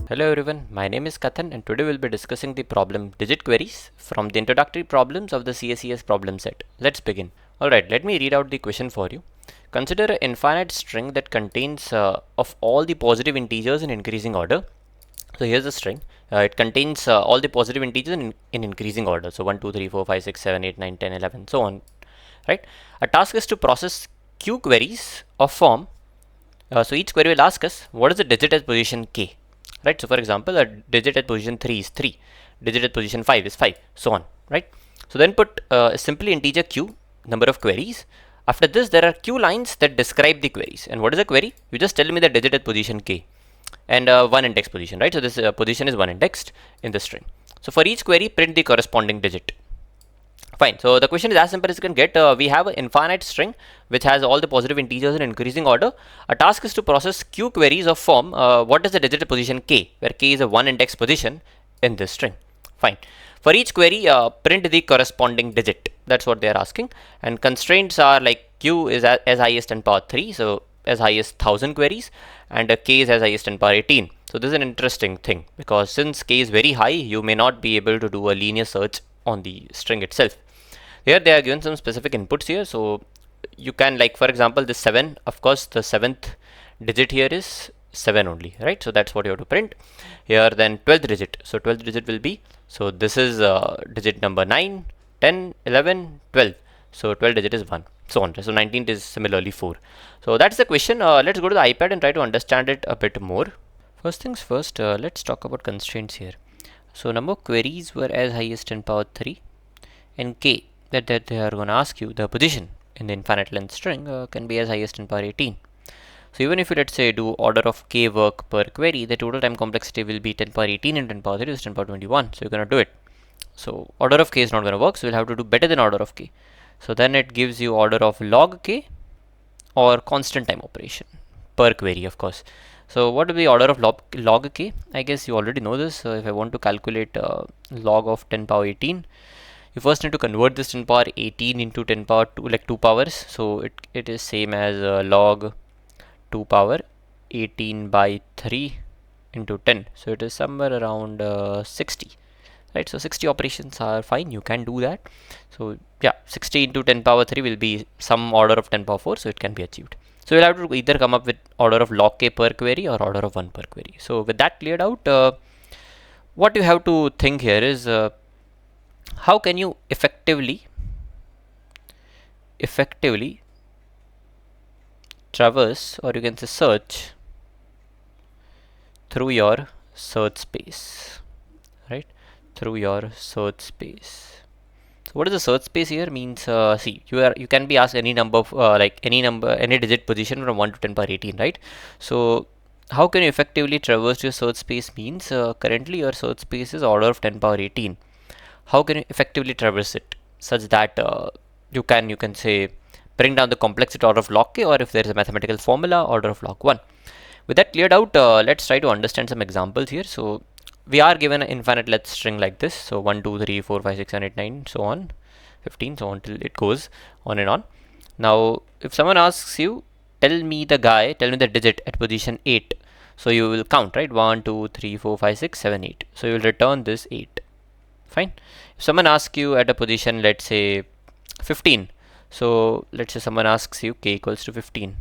Hello everyone, my name is Kathan and today we'll be discussing the problem digit queries from the introductory problems of the CSES problem set. Let's begin. Alright, let me read out the question for you. Consider an infinite string that contains of all the positive integers in increasing order. So here's the string. It contains all the positive integers in increasing order. So 1, 2, 3, 4, 5, 6, 7, 8, 9, 10, 11, so on. Right? A task is to process q queries of form. So each query will ask us what is the digit at position k. Right, so for example, a digit at position 3 is 3, digit at position 5 is 5, so on, right? So then put simply integer q, number of queries. After this, there are q lines that describe the queries. And what is a query? You just tell me the digit at position k and one index position, right? So this position is one indexed in the string. So for each query, print the corresponding digit. Fine. So the question is as simple as you can get. We have an infinite string which has all the positive integers in increasing order. A task is to process q queries of form. What is the digit position k, where k is a one index position in this string. Fine. For each query, print the corresponding digit. That's what they are asking. And constraints are like q is as highest in power 3, so as high as 1000 queries, and k is as highest in power 18. So this is an interesting thing because since k is very high, you may not be able to do a linear search on the string itself. Here they are given some specific inputs here, so you can, like for example, this 7, of course the 7th digit here is 7 only, right? So that's what you have to print here. Then 12th digit, so 12th digit will be, so this is digit number 9, 10, 11, 12, so 12 digit is 1, so on. So 19th is similarly 4. So that's the question. Let's go to the iPad and try to understand it a bit more. First things first, let's talk about constraints here. So number of queries were as highest in power 3, and k that they are going to ask you, the position in the infinite length string can be as highest in power 18. So even if you, let's say, do order of k work per query, the total time complexity will be 10 power 18 and 10 power 3 is 10 power 21. So you're going to do it. So order of k is not going to work, so we'll have to do better than order of k. So then it gives you order of log k or constant time operation per query, of course. So what will be order of log k? I guess you already know this. So if I want to calculate log of 10 power 18, you first need to convert this 10 power 18 into 10 power 2, like 2 powers. So it is same as log 2 power 18 by 3 into 10. So it is somewhere around 60, right? So 60 operations are fine, you can do that. So yeah, 60 into 10 power 3 will be some order of 10 power 4, so it can be achieved. So you'll have to either come up with order of log k per query or order of 1 per query. So with that cleared out, what you have to think here is how can you effectively traverse, or you can say search, through your search space, right? Through your search space. So what is the search space here? Means see, you can be asked any number of like any digit position from 1 to 10 power 18, right? So how can you effectively traverse your search space? Means currently your search space is order of 10 power 18. How can you effectively traverse it such that you can say bring down the complexity order of log k, or if there is a mathematical formula, order of log 1. With that cleared out, let's try to understand some examples here. So we are given an infinite length string like this. So 1, 2, 3, 4, 5, 6, 7, 8, 9, so on, 15, so on till it goes on and on. Now if someone asks you, tell me the digit at position 8, so you will count, right? 1, 2, 3, 4, 5, 6, 7, 8. So you will return this 8. Fine. If someone asks you at a position, let's say 15, so let's say someone asks you k equals to 15.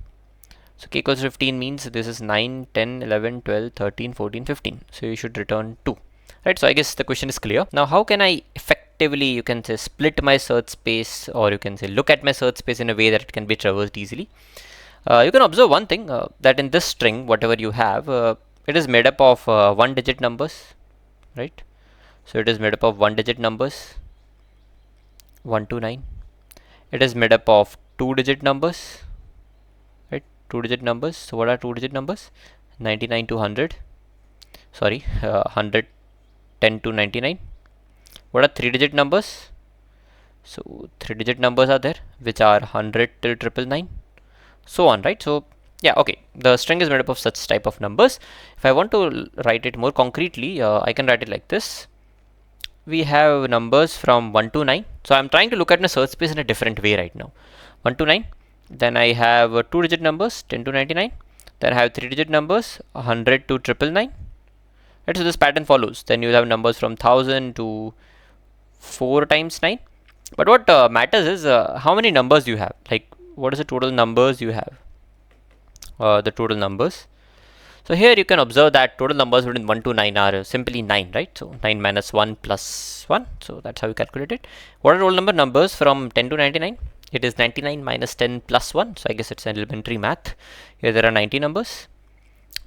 So k equals to 15 means this is 9, 10, 11, 12, 13, 14, 15. So you should return 2. Right. So I guess the question is clear. Now how can I effectively, you can say, split my search space, or you can say look at my search space in a way that it can be traversed easily? You can observe one thing, that in this string, whatever you have, it is made up of 1 digit numbers, right? So it is made up of 1 digit numbers, 1 to 9. It is made up of 2 digit numbers, right? 2 digit numbers. So what are 2 digit numbers? 99 to 100. Sorry, 110 to 99. What are 3 digit numbers? So 3 digit numbers are there, which are 100 till 999, so on, right? So yeah, okay, the string is made up of such type of numbers. If I want to write it more concretely, I can write it like this. We have numbers from 1 to 9. So I'm trying to look at my search space in a different way right now. 1 to 9. Then I have 2 digit numbers, 10 to 99. Then I have 3 digit numbers, 100 to 999. right? So this pattern follows. Then you have numbers from 1000 to 4 times 9. But what matters is how many numbers you have. Like, what is the total numbers you have? The total numbers. So here you can observe that total numbers between 1 to 9 are simply 9, right? So 9 minus 1 plus 1. So that's how you calculate it. What are total numbers from 10 to 99? It is 99 minus 10 plus 1. So I guess it's elementary math. Here there are 90 numbers.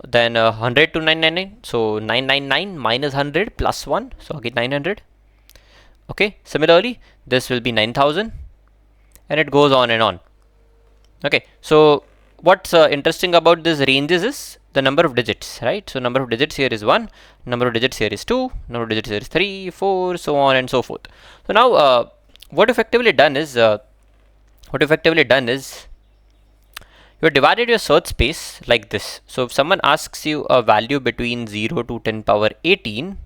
Then 100 to 999. So 999 minus 100 plus 1. So again 900. Okay. Similarly, this will be 9000. And it goes on and on. Okay. So what's interesting about this ranges is the number of digits, right? So number of digits here is 1, number of digits here is 2, number of digits here is 3, 4, so on and so forth. So now what effectively done is you have divided your search space like this. So if someone asks you a value between 0 to 10 power 18,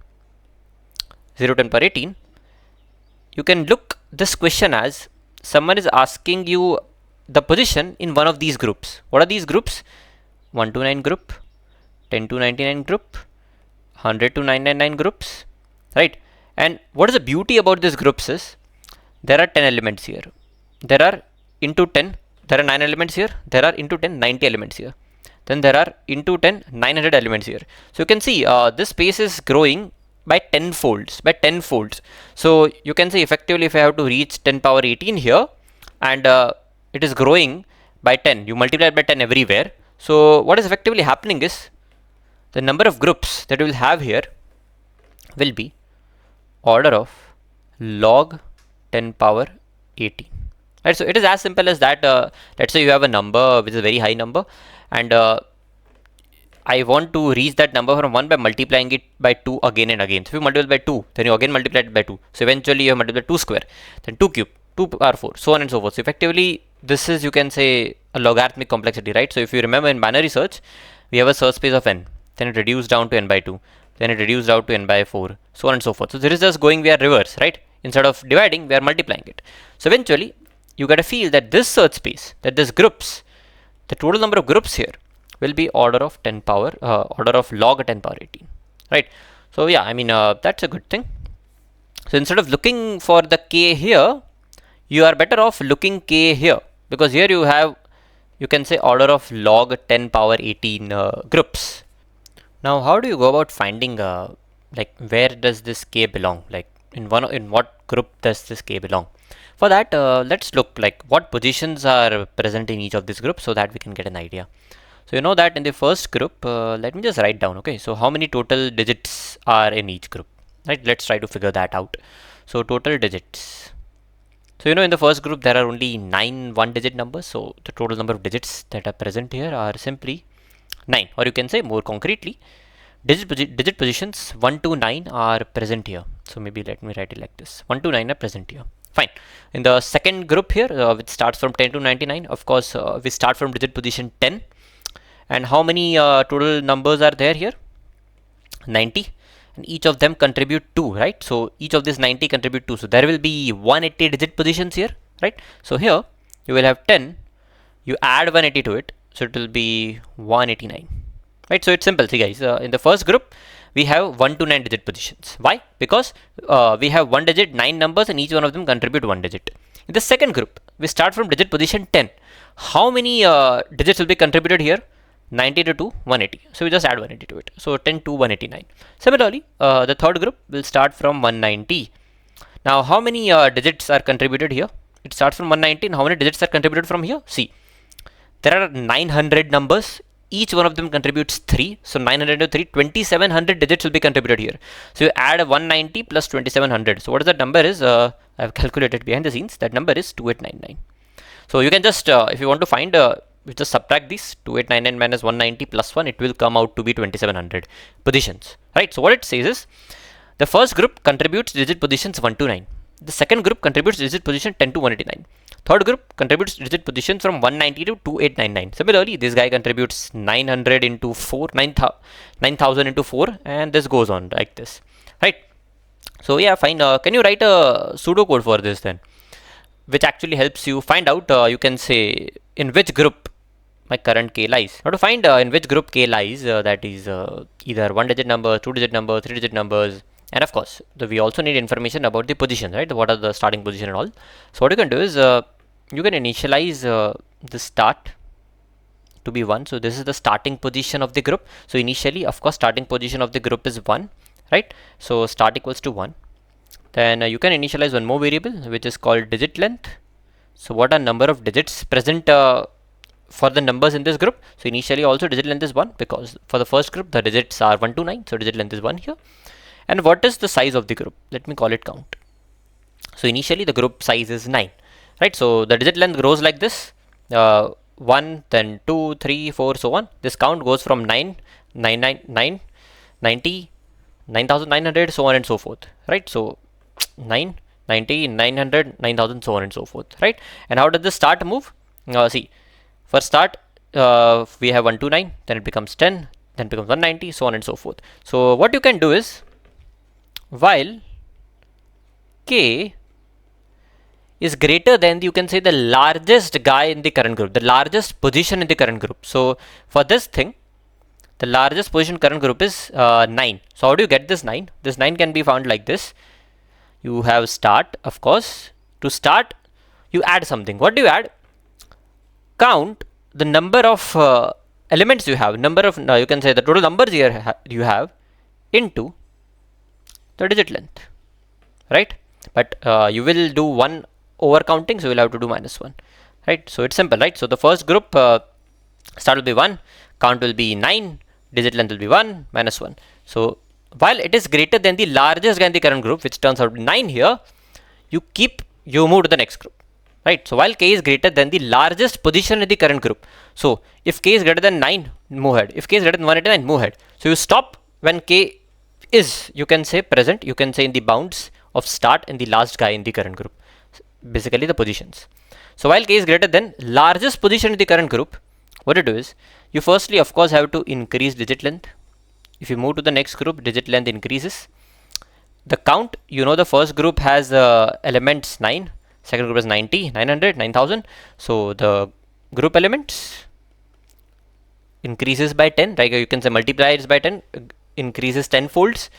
you can look this question as someone is asking you the position in one of these groups. What are these groups? 1 to 9 group, 10 to 99 group, 100 to 999 groups, right? And what is the beauty about these groups is there are 10 elements here. There are into 10, there are 9 elements here. There are into 10, 90 elements here. Then there are into 10, 900 elements here. So you can see this space is growing by 10 folds, So you can say effectively if I have to reach 10 power 18 here and it is growing by 10, you multiply it by 10 everywhere. So what is effectively happening is the number of groups that you will have here will be order of log 10 power 18. Right, so it is as simple as that. Let's say you have a number which is a very high number, and I want to reach that number from 1 by multiplying it by 2 again and again. So if you multiply by 2, then you again multiply it by 2. So eventually you have multiplied 2 square, then 2 cube, 2 power 4, so on and so forth. So effectively this is, you can say, a logarithmic complexity, right? So if you remember in binary search, we have a search space of n, then it reduced down to n by 2, then it reduced out to n by 4, so on and so forth. So this is just going, we are reverse, right? Instead of dividing, we are multiplying it. So eventually you get a feel that this search space, that this groups, the total number of groups here will be order of log 10 power 18, right? So yeah, I mean that's a good thing. So instead of looking for the k here, you are better off looking k here, because here you have, you can say, order of log 10 power 18 groups. Now how do you go about finding like where does this k belong, like in what group does this k belong? For that let's look like what positions are present in each of these groups so that we can get an idea. So you know that in the first group, let me just write down, okay, so how many total digits are in each group, right? Let's try to figure that out. So total digits. So you know in the first group there are only 9 one-digit numbers, so the total number of digits that are present here are simply 9, or you can say more concretely, digit positions 1 to 9 are present here. So maybe let me write it like this, 1 to 9 are present here. Fine. In the second group here, which starts from 10 to 99, of course we start from digit position 10. And how many total numbers are there here? 90. And each of them contribute 2, right? So each of these 90 contribute 2. So there will be 180 digit positions here, right? So here you will have 10, you add 180 to it, so it will be 189, right? So it's simple. See guys, in the first group we have 1 to 9 digit positions. Why? Because we have 1 digit, 9 numbers, and each one of them contribute 1 digit. In the second group, we start from digit position 10. How many digits will be contributed here? 90 to 2, 180. So we just add 180 to it. So 10 to 189. Similarly, the third group will start from 190. Now, how many digits are contributed here? It starts from 190. And how many digits are contributed from here? See, there are 900 numbers. Each one of them contributes 3. So 900 to 3, 2700 digits will be contributed here. So you add 190 plus 2700. So what is that number is? I have calculated behind the scenes. That number is 2899. So you can just, if you want to find, we just subtract these 2899 minus 190 plus 1, it will come out to be 2700 positions, right? So what it says is the first group contributes digit positions 1 to 9. The second group contributes digit position 10 to 189. Third group contributes digit positions from 190 to 2899. Similarly, this guy contributes 900 into 4, 9000 into 4, and this goes on like this, right? So yeah, fine. Can you write a pseudocode for this then, which actually helps you find out, you can say, in which group my current k lies. Now to find in which group k lies, that is either 1-digit number, 2-digit number, 3-digit numbers, and of course we also need information about the position, right? What are the starting position and all. So what you can do is you can initialize the start to be 1. So this is the starting position of the group. So initially, of course, starting position of the group is 1, right? So start equals to 1. Then you can initialize one more variable which is called digit length. So what are number of digits present for the numbers in this group? So initially also digit length is 1, because for the first group the digits are 1 to 9, so digit length is 1 here. And what is the size of the group? Let me call it count. So initially the group size is 9, right? So the digit length grows like this, 1, then 2, 3, 4, so on. This count goes from 9, 999, 90, 9900, so on and so forth, right? So 9, 90, 900, 9000, so on and so forth, right? And how does this start move? See, for start we have 129, then it becomes 10, then it becomes 190, so on and so forth. So what you can do is, while k is greater than you can say the largest guy in the current group, the largest position in the current group. So for this thing, the largest position current group is 9. So how do you get this 9? This 9 can be found like this. You have start, of course. To start, you add something. What do you add? Count the number of elements you have, number of you can say the total numbers here you have into the digit length, right? But you will do one over counting, so you'll have to do -1, right? So it's simple, right? So the first group start will be 1, count will be 9, digit length will be 1, -1. So while it is greater than the largest guy in the current group, which turns out to be 9 here, you move to the next group, right? So while k is greater than the largest position in the current group, so if k is greater than 9, move ahead. If k is greater than 189, move ahead. So you stop when k is, you can say, present, you can say in the bounds of start and the last guy in the current group, basically the positions. So while k is greater than largest position in the current group, what you do is, you firstly of course have to increase digit length. If you move to the next group, digit length increases. The count, you know, the first group has elements 9, second group is 90, 900, 9000. So the group elements increases by 10, right? You can say multiplies by 10, increases 10 folds.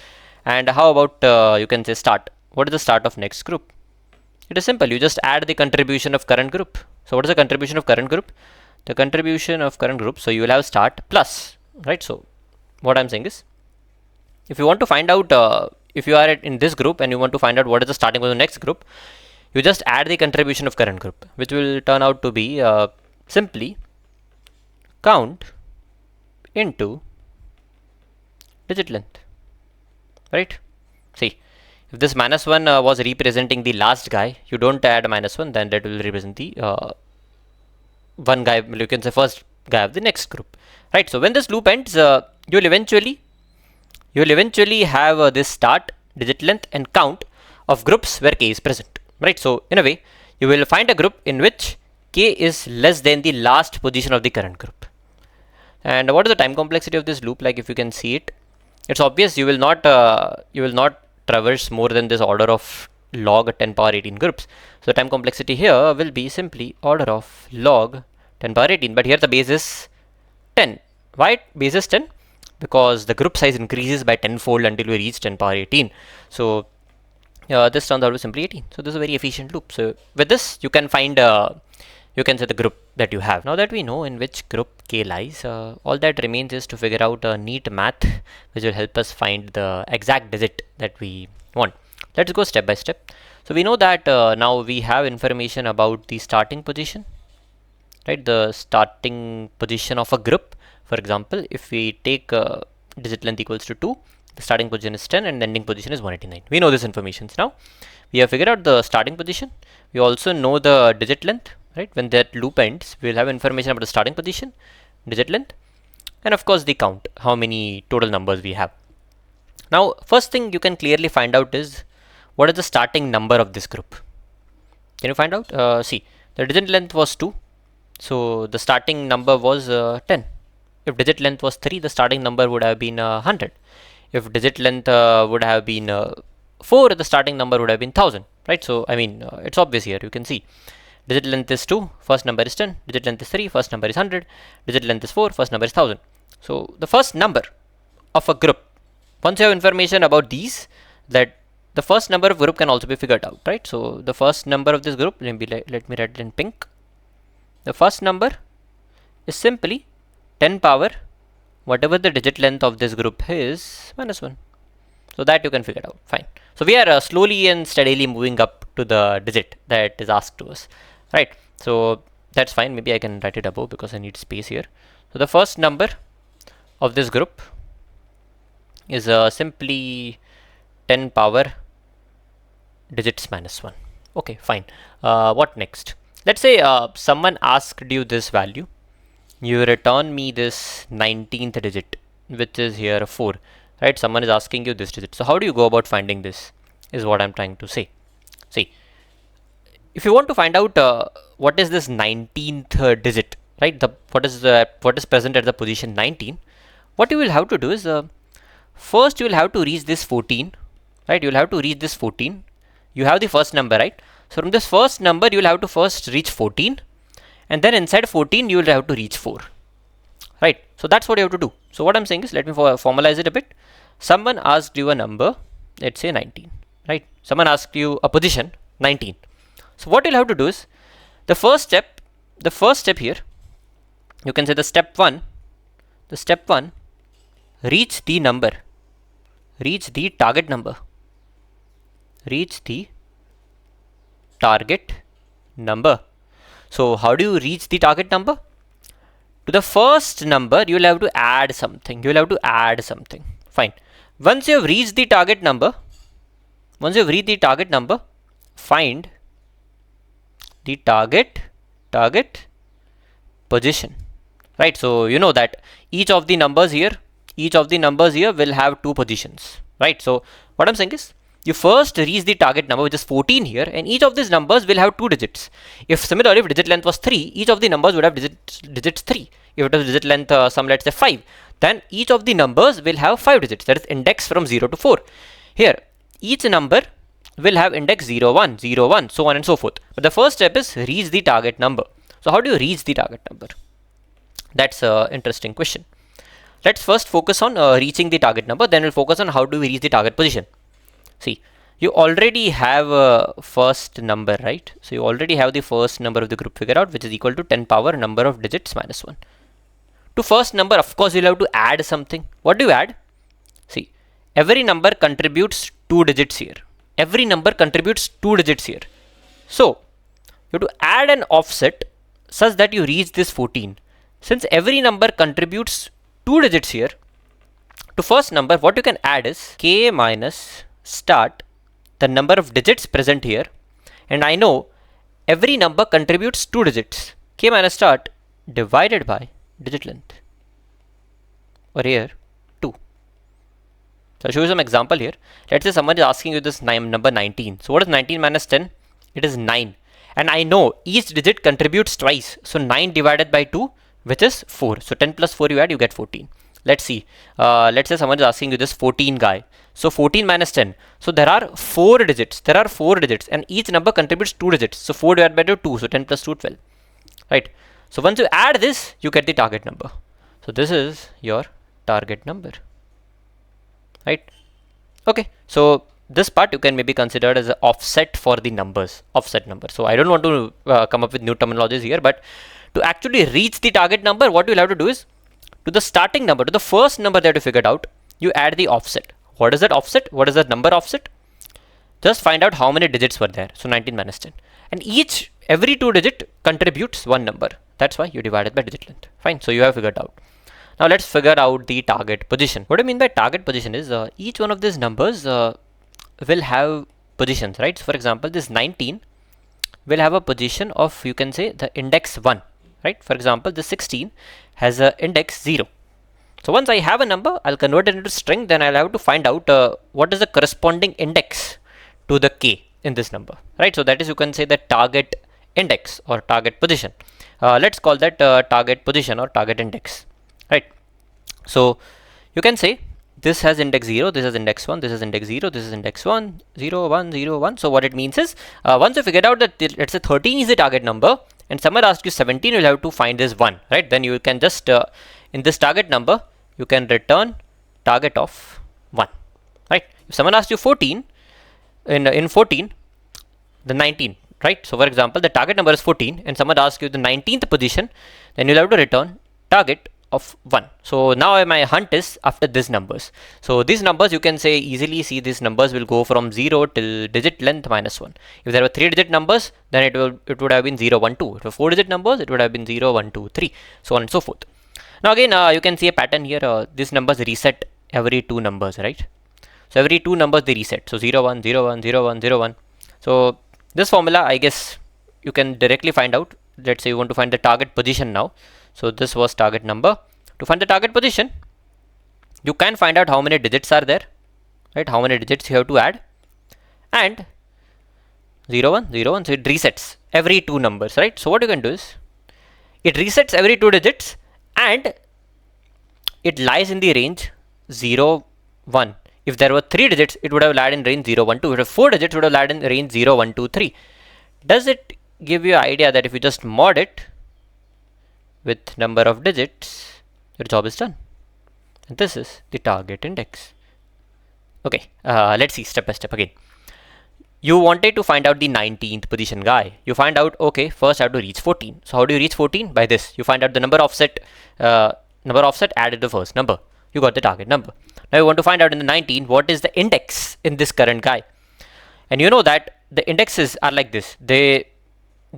And how about you can say start? What is the start of next group? It is simple. You just add the contribution of current group. So what is the contribution of current group? The contribution of current group. So you will have start plus, right? So what I'm saying is, if you want to find out, if you are in this group and you want to find out what is the starting of the next group, you just add the contribution of current group, which will turn out to be simply count into digit length, right? See, if this -1 was representing the last guy, you don't add -1, then that will represent the one guy, you can say first guy of the next group, right? So when this loop ends, you will eventually have this start, digit length and count of groups where k is present, right? So in a way, you will find a group in which k is less than the last position of the current group. And what is the time complexity of this loop? Like, if you can see it, it's obvious you will not traverse more than this order of log 10 power 18 groups. So time complexity here will be simply order of log 10 power 18, but here the base is 10. Why base is 10? Because the group size increases by 10-fold until we reach 10 power 18. So this turns out to be simply 18. So this is a very efficient loop. So with this, you can find you can say the group that you have. Now that we know in which group k lies, all that remains is to figure out a neat math which will help us find the exact digit that we want. Let's go step by step. So we know that now we have information about the starting position, right? The starting position of a group. For example, if we take digit length equals to 2, the starting position is 10 and the ending position is 189. We know this information. Now we have figured out the starting position. We also know the digit length, right? When that loop ends, we will have information about the starting position, digit length, and of course the count, how many total numbers we have. Now first thing you can clearly find out is, what is the starting number of this group? Can you find out? See, the digit length was 2, so the starting number was 10. If digit length was 3, the starting number would have been 100. If digit length would have been 4, the starting number would have been 1000, right? So I mean, it's obvious here, you can see. digit length is 2, first number is 10, digit length is 3, first number is 100, digit length is 4, first number is 1000. So the first number of a group, once you have information about these, that the first number of group can also be figured out, right? So the first number of this group, let me write it in pink. The first number is simply 10 power whatever the digit length of this group is minus 1. So that you can figure out. Fine. So we are slowly and steadily moving up to the digit that is asked to us, right? So that's fine. Maybe I can write it above because I need space here. So the first number of this group is simply 10 power digits minus 1. Okay, fine. What next? Let's say someone asked you this value. You return me this 19th digit, which is here 4. Right, someone is asking you this digit. So how do you go about finding this is what I'm trying to say. See, if you want to find out what is this 19th digit, right, what is present at the position 19, what you will have to do is first you will have to reach this 14, right? You will have to reach this 14. You have the first number, right? So from this first number you will have to first reach 14, and then inside 14 you will have to reach 4. Right, so that's what you have to do. So what I'm saying is, let me formalize it a bit. Someone asked you a number, let's say 19, right? Someone asked you a position 19. So what you'll have to do is, the first step here, you can say the step one, reach the number, reach the target number, So how do you reach the target number? To the first number, you will have to add something. Fine. Once you have reached the target number, find the target position. Right. So you know that each of the numbers here will have 2 positions. Right. So what I'm saying is, you first reach the target number, which is 14 here, and each of these numbers will have 2 digits. If digit length was 3, each of the numbers would have digits 3. If it was digit length let's say 5, then each of the numbers will have 5 digits. That is index from 0 to 4. Here, each number will have index 0, 1, 0, 1, so on and so forth. But the first step is reach the target number. So how do you reach the target number? That's an interesting question. Let's first focus on reaching the target number, then we'll focus on how do we reach the target position. See, you already have a first number, right? So you already have the first number of the group figured out, which is equal to 10 power number of digits minus 1. To first number, of course, you'll have to add something. What do you add? See, every number contributes 2 digits here. So you have to add an offset such that you reach this 14. Since every number contributes 2 digits here, to first number, what you can add is k minus start, the number of digits present here, and I know every number contributes 2 digits. K minus start divided by digit length, or here 2. So I'll show you some example here. Let's say someone is asking you this number 19. So what is 19 minus 10? It is 9, and I know each digit contributes twice. So 9 divided by 2, which is 4. So 10 plus 4 you add, you get 14. Let's see. Let's say someone is asking you this 14 guy. So 14 minus 10. So there are 4 digits. And each number contributes 2 digits. So 4 divided by 2. So 10 plus 2, 12. Right. So once you add this, you get the target number. So this is your target number. Right. Okay. So this part you can maybe consider as an offset for the numbers. Offset number. So I don't want to come up with new terminologies here, but to actually reach the target number, what you'll have to do is, to the starting number, to the first number that you figured out, you add the offset. What is that offset? What is that number offset? Just find out how many digits were there. So 19 minus 10. And every 2 digit contributes 1 number. That's why you divide it by digit length. Fine. So you have figured out. Now let's figure out the target position. What I mean by target position is each one of these numbers will have positions, right? So for example, this 19 will have a position of, you can say, the index 1, right? For example, this 16 has a index 0. So once I have a number, I'll convert it into string, then I'll have to find out what is the corresponding index to the k in this number, right? So that is, you can say, the target index or target position. Let's call that target position or target index, right? So you can say this has index 0, this has index 1, this is index 0, this is index 1, 0, 1, 0, 1. So what it means is, once you figured out that let's say 13 is the target number and someone asks you 17, you'll have to find this 1, right? Then you can just, in this target number, you can return target of 1, right? If someone asks you 14, in 14, the 19, right? So for example, the target number is 14 and someone asks you the 19th position, then you'll have to return target of 1. So now my hunt is after these numbers. So these numbers, you can say easily see these numbers will go from 0 till digit length minus 1. If there were 3 digit numbers, then it would have been 0, 1, 2. If there were 4 digit numbers, it would have been 0, 1, 2, 3, so on and so forth. Now again, you can see a pattern here. These numbers reset every 2 numbers, right? So every 2 numbers they reset. So 0, 1, 0, 1, 0, 1, 0, 1. So this formula, I guess you can directly find out. Let's say you want to find the target position now. So this was target number. To find the target position, you can find out how many digits are there, right? How many digits you have to add, and 0, 1, 0, 1. So it resets every 2 numbers, right? So what you can do is, it resets every 2 digits and it lies in the range 0, 1. If there were 3 digits, it would have lied in range 0, 1, 2. If it were 4 digits, it would have lied in range 0, 1, 2, 3. Does it give you an idea that if you just mod it with number of digits, your job is done? And this is the target index. Okay, let's see step by step again. You wanted to find out the 19th position guy. You find out, okay, first I have to reach 14. So how do you reach 14? By this. You find out the number offset, added the first number. You got the target number. Now you want to find out in the 19, what is the index in this current guy? And you know that the indexes are like this. They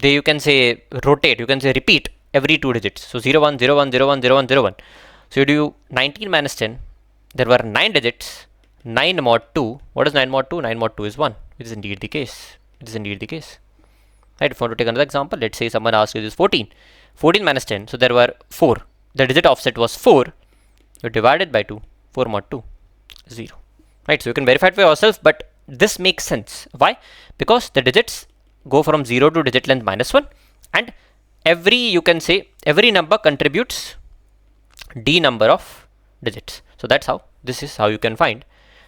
you can say rotate, you can say repeat every 2 digits. So 0, 1, 0, 1, 0, 1, 0, 1, 0, 1. So you do 19 minus 10. There were 9 digits. 9 mod 2. What is 9 mod 2? 9 mod 2 is 1. It is indeed the case. It is indeed the case. Right, if I want to take another example, let's say someone asks you this 14. 14 minus 10. So there were 4. The digit offset was 4. You divided by 2. 4 mod 2. 0. Right, so you can verify it for yourself, but this makes sense. Why? Because the digits go from 0 to digit length minus 1, and you can say every number contributes d number of digits. So that's how, this is how you can find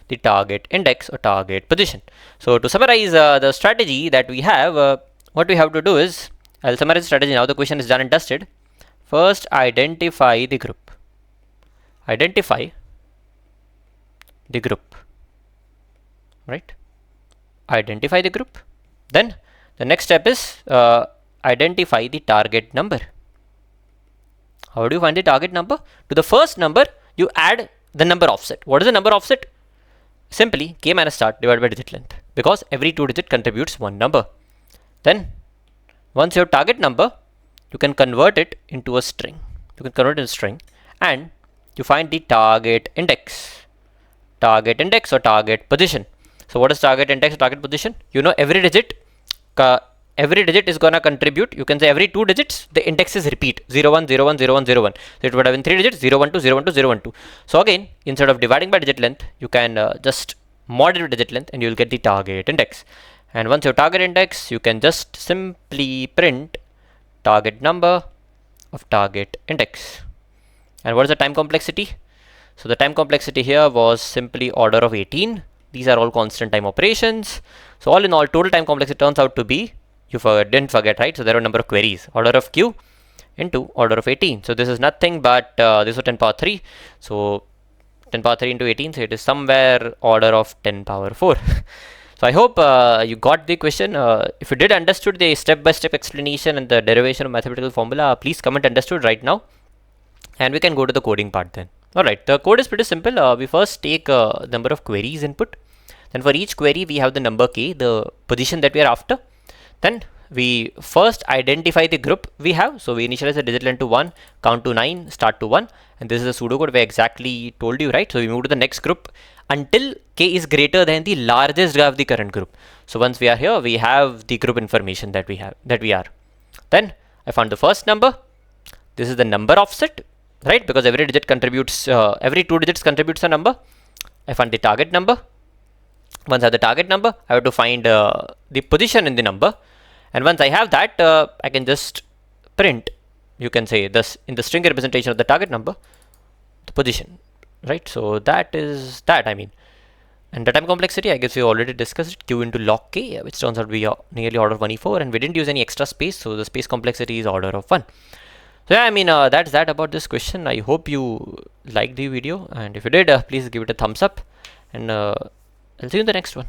the target index or target position. So to summarize the strategy that we have, what we have to do is, I'll summarize the strategy now. The question is done and dusted. First, identify the group. Identify the group. Right? Identify the group. Then the next step is identify the target number. How do you find the target number? To the first number, you add the number offset. What is the number offset? Simply k minus start divided by digit length, because every 2 digit contributes 1 number. Then once you have target number, you can convert it into a string. You can convert it into a string and you find the target index. Target index or target position. So what is target index or target position? You know every digit is gonna contribute. You can say every 2 digits the indexes repeat 0, 1, 0, 1, 0, 1, 0, 1. So it would have been 3 digits 0, 1, 2, 0, 1, 2, 0, 1, 2. So again, instead of dividing by digit length, you can just mod it with digit length and you will get the target index. And once you have target index, you can just simply print target number of target index. And what is the time complexity? So the time complexity here was simply order of 18. These are all constant time operations. So all in all, total time complexity turns out to be, you didn't forget, right? So there are a number of queries. Order of q into order of 18. So this is nothing but this was 10 power 3. So 10 power 3 into 18. So it is somewhere order of 10 power 4. So I hope you got the question. If you did understood the step-by-step explanation and the derivation of mathematical formula, please comment understood right now. And we can go to the coding part then. Alright, the code is pretty simple. We first take number of queries input. Then for each query, we have the number k, the position that we are after. Then we first identify the group we have. So we initialize the digit length to 1, count to 9, start to 1. And this is a pseudocode we exactly told you, right? So we move to the next group until k is greater than the largest guy of the current group. So once we are here, we have the group information that we are. Then I found the first number. This is the number offset, right? Because every digit contributes, every 2 digits contributes a number. I found the target number. Once I have the target number, I have to find the position in the number. And once I have that, I can just print, you can say this in the string representation of the target number, the position. right? So that is that, I mean. And the time complexity, I guess we already discussed it, q into log k, which turns out to be nearly order of 1e4, and we didn't use any extra space, so the space complexity is order of 1. So yeah, I mean, that's that about this question. I hope you liked the video, and if you did, please give it a thumbs up, and I'll see you in the next one.